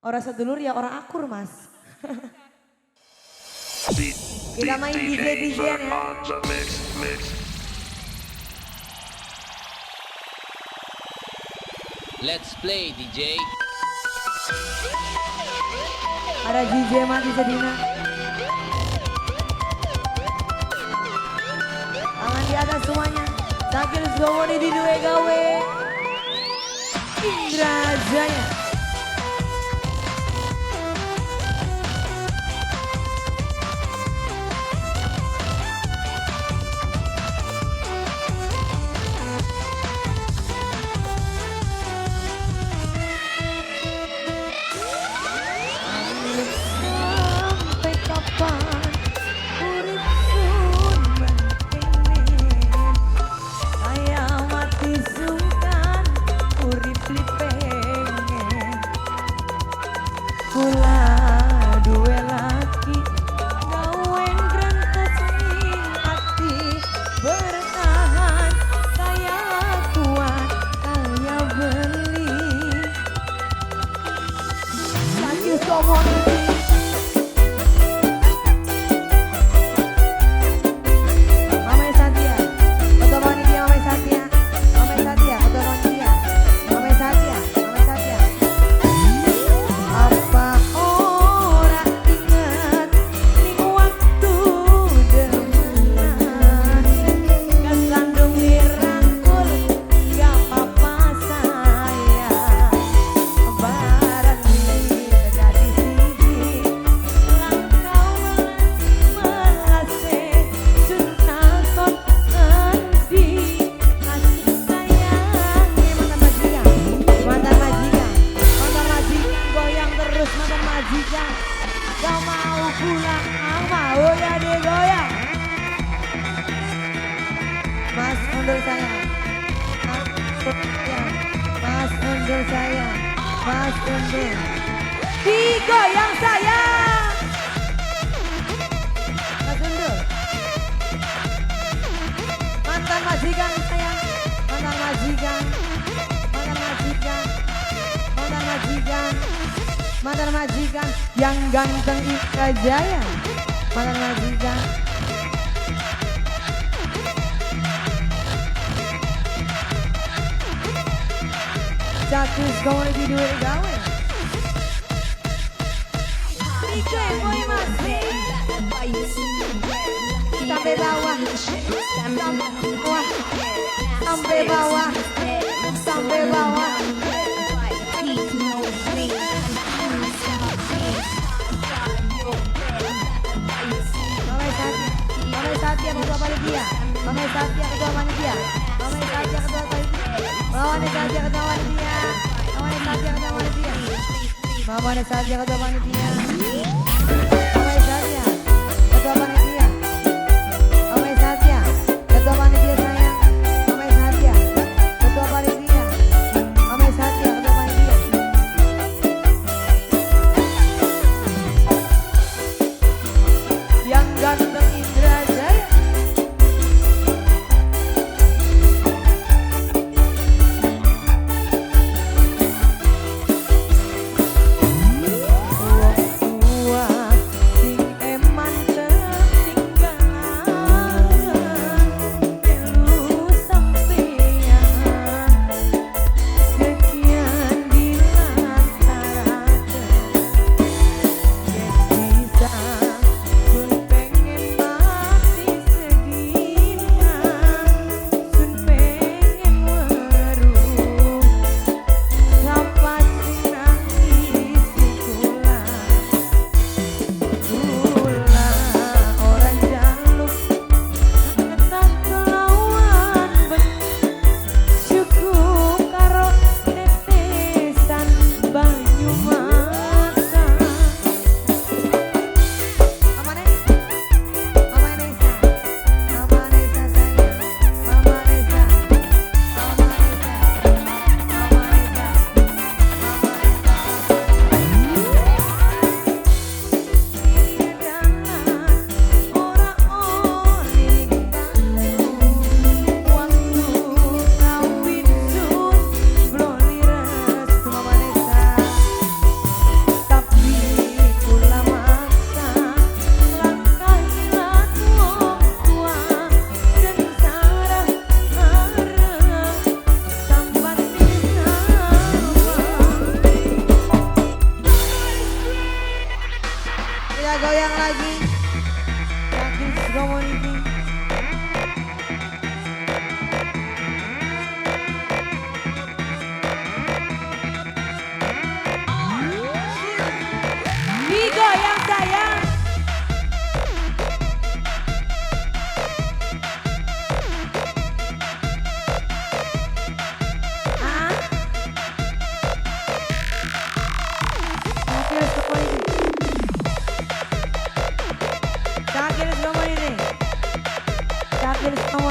Orang sedulur ya orang akur mas. Kita main DJ-DJ-an ya. Let's play DJ. Ada DJ mati sedina. Tangan di atas semuanya. Sakil semua di dua gawe. Indra Jaya. Sampai kapan urip sun mengkenen, kaya mati sungkan urip li pengen. Kula duwe laki gawen grantes ning ati, bertahan kaya kuat kaya beli. Sakit somon gak mau pulang, mau ya digoyang. Mas mundur saya, Mas mundur saya, Mas mundur. Digoyang saya, Mas mundur. Mantan majikan saya, mantan majikan, mantan majikan, mantan majikan. Mantan majikan yang ganteng Ika Jaya. Mantan majikan. Cakus kamu lagi duit gawe. Ika boy mas. Sampai bawah. Sampai bawah. Sampai bawah. Mama Satya ketua panitia, Mama Satya ketua panitia, Mama Satya ketua panitia, Mama Satya ketua panitia, Mama Satya ketua panitia, Mama Satya ketua panitia, Mama Satya ketua panitia, Mama Satya ketua panitia sayang, Mama Satya ketua panitia, Mama Satya ketua panitia. Yang ganteng Indra Jaya. Tua sing eman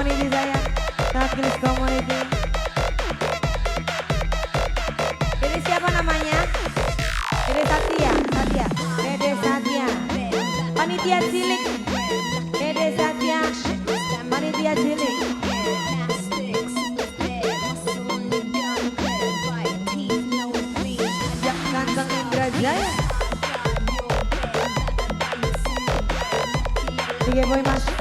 Community sayang. Takilis Community. Ini siapa namanya? Dede Satya, Satya, Dede Satya. Panitia cilik. Dede Satya. Panitia cilik. Ganteng Indra Jaya. Tiga boy mas.